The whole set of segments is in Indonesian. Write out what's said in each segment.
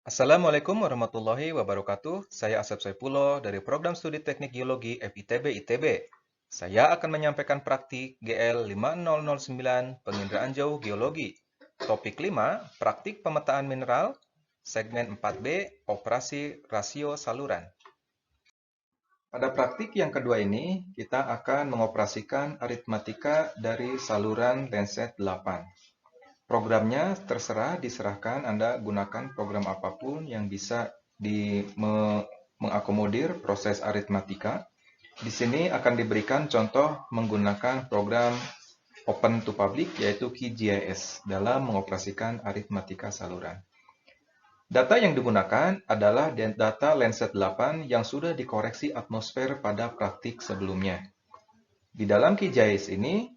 Assalamualaikum warahmatullahi wabarakatuh. Saya Asep Saipullah dari Program Studi Teknik Geologi FITB ITB. Saya akan menyampaikan praktik GL 5009 Penginderaan Jauh Geologi. Topik 5, Praktik Pemetaan Mineral, segmen 4B, Operasi Rasio Saluran. Pada praktik yang kedua ini, kita akan mengoperasikan aritmatika dari saluran Lenset 8. Programnya terserah, diserahkan Anda gunakan program apapun yang bisa mengakomodir proses aritmatika. Di sini akan diberikan contoh menggunakan program Open to Public yaitu QGIS dalam mengoperasikan aritmatika saluran. Data yang digunakan adalah data Landsat 8 yang sudah dikoreksi atmosfer pada praktik sebelumnya. Di dalam QGIS ini,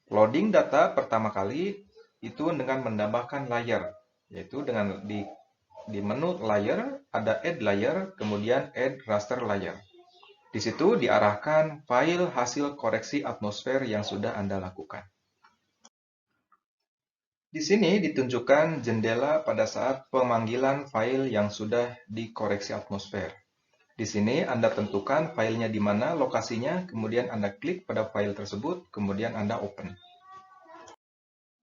loading data pertama kali itu dengan menambahkan layer, yaitu dengan di menu layer ada add layer, kemudian add raster layer. Di situ diarahkan file hasil koreksi atmosfer yang sudah Anda lakukan. Di sini ditunjukkan jendela pada saat pemanggilan file yang sudah dikoreksi atmosfer. Di sini Anda tentukan filenya di mana lokasinya, kemudian Anda klik pada file tersebut, kemudian Anda open.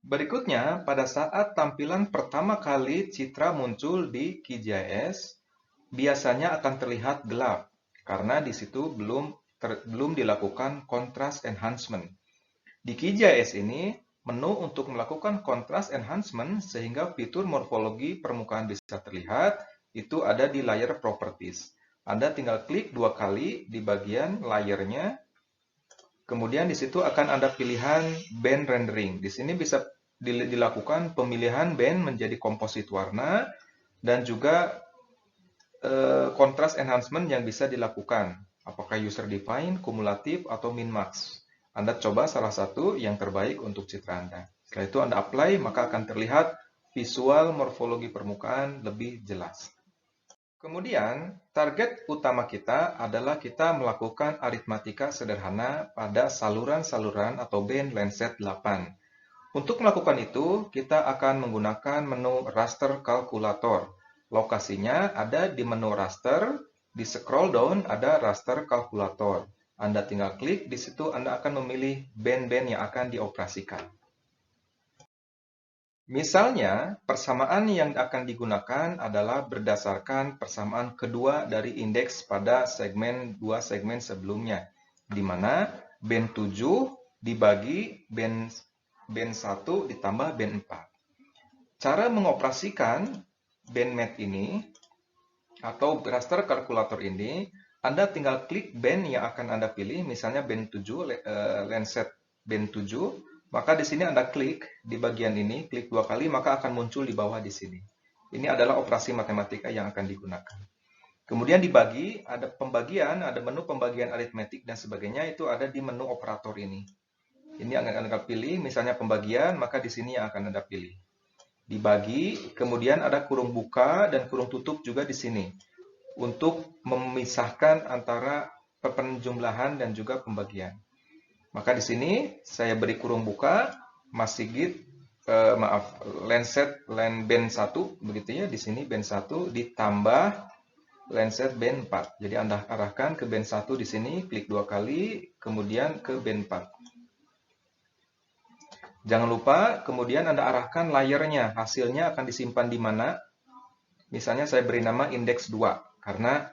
Berikutnya, pada saat tampilan pertama kali citra muncul di QGIS, biasanya akan terlihat gelap, karena di situ belum dilakukan contrast enhancement. Di QGIS ini, menu untuk melakukan contrast enhancement sehingga fitur morfologi permukaan bisa terlihat, itu ada di layer properties. Anda tinggal klik 2 kali di bagian layernya, kemudian di situ akan ada pilihan band rendering. Di sini bisa dilakukan pemilihan band menjadi komposit warna dan juga contrast enhancement yang bisa dilakukan. Apakah user define, kumulatif, atau min max. Anda coba salah satu yang terbaik untuk citra Anda. Setelah itu Anda apply, maka akan terlihat visual morfologi permukaan lebih jelas. Kemudian, target utama kita adalah kita melakukan aritmatika sederhana pada saluran-saluran atau band Landsat 8. Untuk melakukan itu, kita akan menggunakan menu Raster Calculator. Lokasinya ada di menu Raster, di scroll down ada Raster Calculator. Anda tinggal klik, di situ Anda akan memilih band-band yang akan dioperasikan. Misalnya, persamaan yang akan digunakan adalah berdasarkan persamaan kedua dari indeks pada dua segmen sebelumnya, di mana band 7 dibagi band 1 ditambah band 4. Cara mengoperasikan bandmap ini atau raster kalkulator ini, Anda tinggal klik band yang akan Anda pilih, misalnya band 7, Landsat band 7, maka di sini Anda klik di bagian ini, klik 2 kali, maka akan muncul di bawah di sini. Ini adalah operasi matematika yang akan digunakan. Kemudian dibagi, ada pembagian, ada menu pembagian aritmetik dan sebagainya, itu ada di menu operator ini. Ini yang akan Anda pilih, misalnya pembagian, maka di sini yang akan Anda pilih. Dibagi, kemudian ada kurung buka dan kurung tutup juga di sini. Untuk memisahkan antara penjumlahan dan juga pembagian. Maka di sini saya beri kurung buka, Mas Sigit, Landsat band 1, begitu ya, di sini band 1 ditambah Landsat band 4. Jadi Anda arahkan ke band 1 di sini, klik 2 kali, kemudian ke band 4. Jangan lupa, kemudian Anda arahkan layernya, hasilnya akan disimpan di mana. Misalnya saya beri nama indeks 2, karena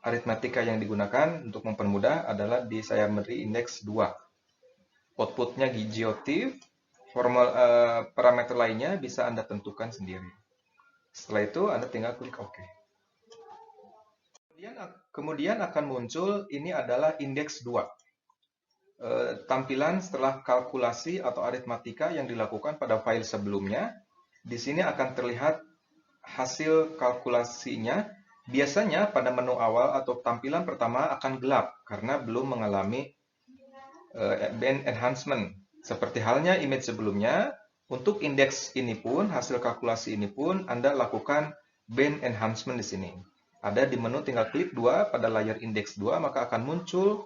aritmatika yang digunakan untuk mempermudah adalah saya beri indeks 2. Outputnya geotiff, parameter lainnya bisa Anda tentukan sendiri. Setelah itu Anda tinggal klik OK. Kemudian akan muncul, ini adalah indeks 2. Tampilan setelah kalkulasi atau aritmatika yang dilakukan pada file sebelumnya. Di sini akan terlihat hasil kalkulasinya. Biasanya pada menu awal atau tampilan pertama akan gelap karena belum mengalami band enhancement. Seperti halnya image sebelumnya, untuk indeks ini pun, hasil kalkulasi ini pun Anda lakukan band enhancement di sini. Ada di menu, tinggal klik 2 pada layar indeks 2, maka akan muncul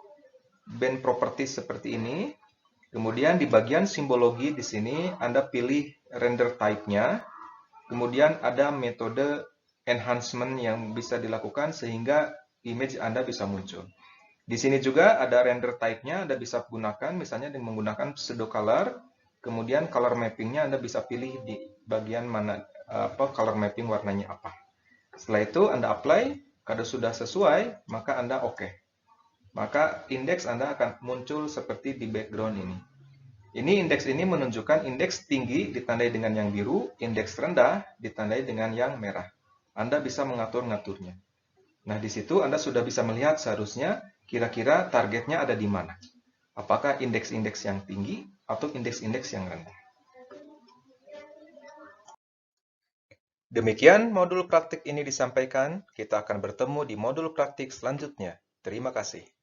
band properties seperti ini. Kemudian di bagian simbologi di sini Anda pilih render type-nya. Kemudian ada metode enhancement yang bisa dilakukan sehingga image Anda bisa muncul. Di sini juga ada render type-nya, Anda bisa gunakan misalnya dengan menggunakan pseudo color, kemudian color mapping-nya Anda bisa pilih di bagian mana color mapping warnanya apa. Setelah itu Anda apply, kalau sudah sesuai, maka Anda oke. Maka indeks Anda akan muncul seperti di background ini. Indeks ini menunjukkan indeks tinggi ditandai dengan yang biru, indeks rendah ditandai dengan yang merah. Anda bisa mengatur-ngaturnya. Nah, di situ Anda sudah bisa melihat seharusnya kira-kira targetnya ada di mana. Apakah indeks-indeks yang tinggi atau indeks-indeks yang rendah. Demikian modul praktik ini disampaikan. Kita akan bertemu di modul praktik selanjutnya. Terima kasih.